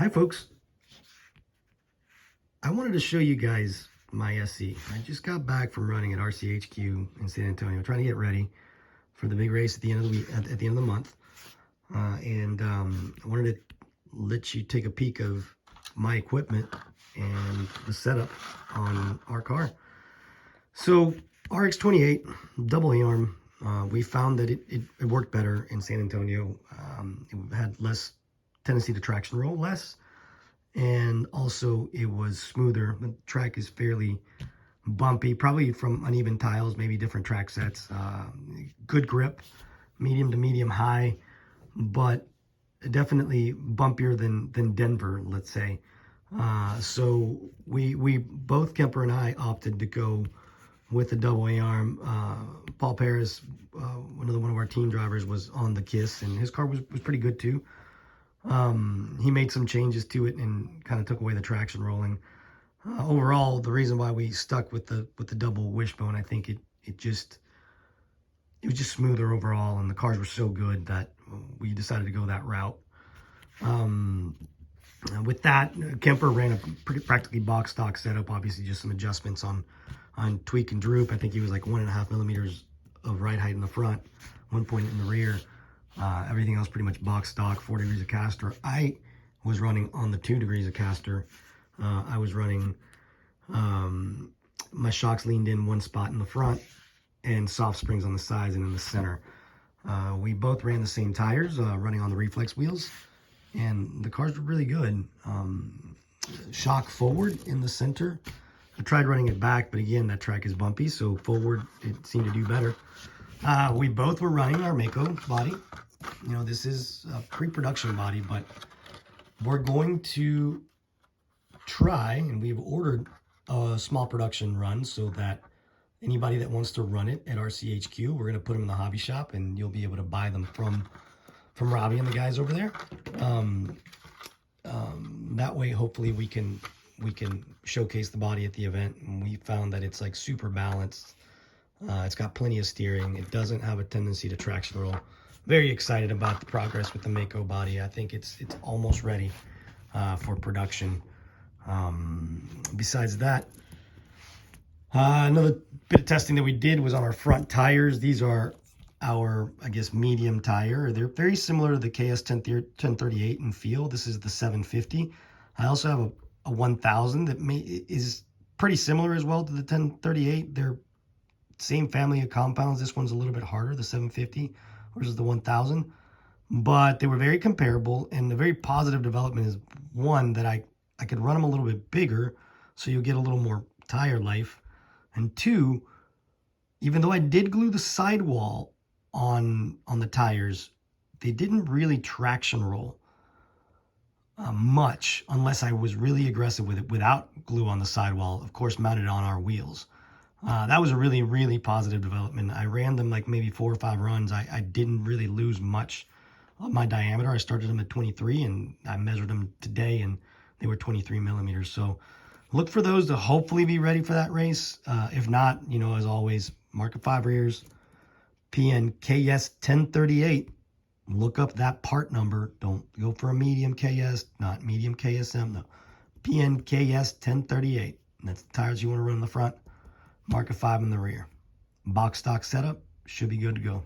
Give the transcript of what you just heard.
Hi folks, I wanted to show you guys my SE. I just got back from running at RCHQ in San Antonio, trying to get ready for the big race at the end of the week, at the end of the month. I wanted to let you take a peek of my equipment and the setup on our car. So RX28 double A-arm, we found that it worked better in San Antonio. It had less tendency to traction roll, and also it was smoother. The track is fairly bumpy, probably from uneven tiles, maybe different track sets. Good grip, medium to medium high, but definitely bumpier than Denver, let's say. So we both, Kemper and I, opted to go with the double A-arm. Paul Paris, one of our team drivers, was on the KISS, and his car was pretty good too. He made some changes to it and kind of took away the traction rolling. Overall, the reason why we stuck with the double wishbone, I think it was just smoother overall, and the cars were so good that we decided to go that route. With that, Kemper ran a pretty practically box stock setup. Obviously, just some adjustments on tweak and droop. I think he was like 1.5 millimeters of ride height in the front, 1 point in the rear. Everything else pretty much box stock, 4 degrees of caster. I was running on the 2 degrees of caster. I was running, my shocks leaned in one spot in the front and soft springs on the sides and in the center. We both ran the same tires, running on the reflex wheels, and the cars were really good. Shock forward in the center. I tried running it back, but again, that track is bumpy, so forward it seemed to do better. We both were running our Mako body. You know, this is a pre-production body, but we're going to try, and we've ordered a small production run so that anybody that wants to run it at RCHQ, we're going to put them in the hobby shop, and you'll be able to buy them from Robbie and the guys over there. That way, hopefully, we can showcase the body at the event. And we found that it's like super balanced. It's got plenty of steering. It doesn't have a tendency to traction roll. Very excited about the progress with the Mako body. I think it's almost ready for production. Besides that, another bit of testing that we did was on our front tires. These are our, I guess, medium tire. They're very similar to the KS 1038 in feel. This is the 750. I also have a 1000 that is pretty similar as well to the 1038. They're same family of compounds. This one's a little bit harder, the 750 versus the 1000, but they were very comparable. And the very positive development is, one, that I could run them a little bit bigger, so you'll get a little more tire life. And two, even though I did glue the sidewall on the tires, they didn't really traction roll much, unless I was really aggressive with it without glue on the sidewall, of course mounted on our wheels. That was a really, really positive development. I ran them like maybe 4 or 5 runs. I didn't really lose much of my diameter. I started them at 23, and I measured them today, and they were 23 millimeters. So look for those to hopefully be ready for that race. If not, you know, as always, Market 5 rears, PNKS 1038. Look up that part number. Don't go for a medium KS, not medium KSM, no. PNKS 1038. And that's the tires you want to run in the front. Market 5 in the rear. Box stock setup, should be good to go.